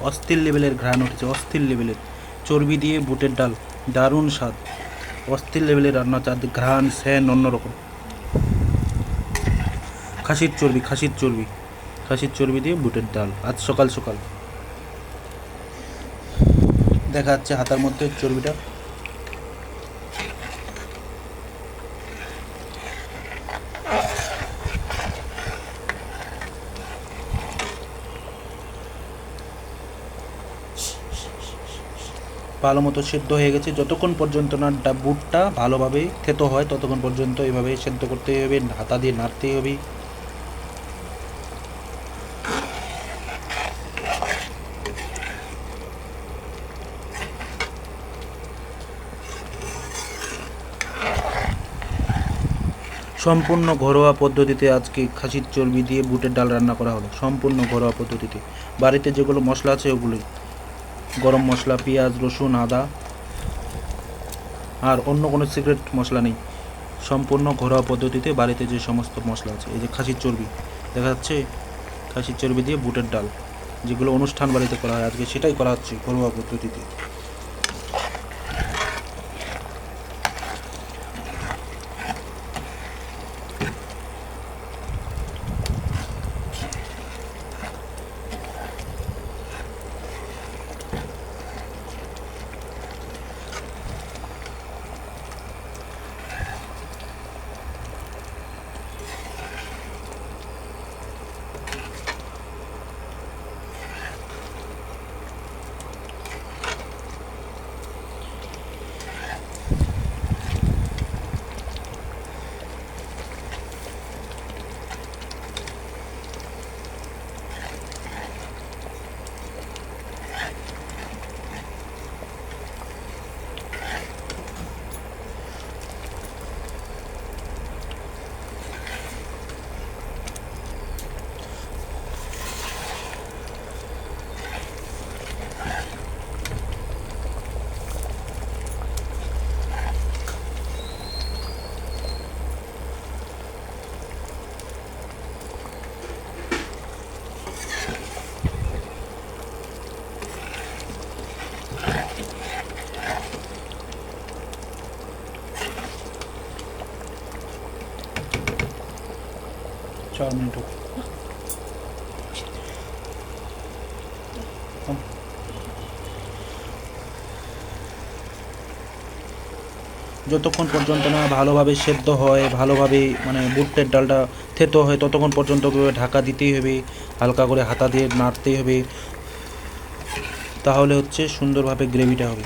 অস্থির লেভেলের ঘ্রাণ উঠেছে, অস্থির লেভেলের। চর্বি দিয়ে বুটের ডাল, দারুণ স্বাদ, অস্থির লেভেলের রান্না, চার ঘ্রাণ স্যান অন্যরকম। খাসির চর্বি, খাসির চর্বি, খাসির চর্বি দিয়ে বুটের ডাল আজ সকাল সকাল। দেখা যাচ্ছে হাতার মধ্যে চর্বিটা। ভালো মতো সেদ্ধ হয়ে গেছে। যতক্ষণ পর্যন্ত না বুটটা ভালোভাবে থেতো হয় ততক্ষণ পর্যন্ত এভাবে সেদ্ধ করতে হবে, হাতা দিয়ে নাড়তে হবে। সম্পূর্ণ ঘরোয়া পদ্ধতিতে আজকে খাসির চর্বি দিয়ে বুটের ডাল রান্না করা হলো, সম্পূর্ণ ঘরোয়া পদ্ধতিতে। বাড়িতে যেগুলো মশলা আছে ওগুলোই, গরম মশলা, পেঁয়াজ, রসুন, আদা, আর অন্য কোনো সিক্রেট মশলা নেই। সম্পূর্ণ ঘরোয়া পদ্ধতিতে বাড়িতে যে সমস্ত মশলা আছে। এই যে খাসির চর্বি দেখা যাচ্ছে, খাসির চর্বি দিয়ে বুটের ডাল, যেগুলো অনুষ্ঠান বাড়িতে করা হয় আজকে সেটাই করা হচ্ছে ঘরোয়া পদ্ধতিতে। चार मिनट हो যতক্ষণ পর্যন্ত না ভালোভাবে সেদ্ধ হয়, ভালোভাবে মানে বুটের ডালটা থেতো হয় ততক্ষণ পর্যন্ত ঢাকা দিতেই হবে, হালকা করে হাতা দিয়ে নাড়তেই হবে, তাহলে হচ্ছে সুন্দরভাবে গ্রেভিটা হবে।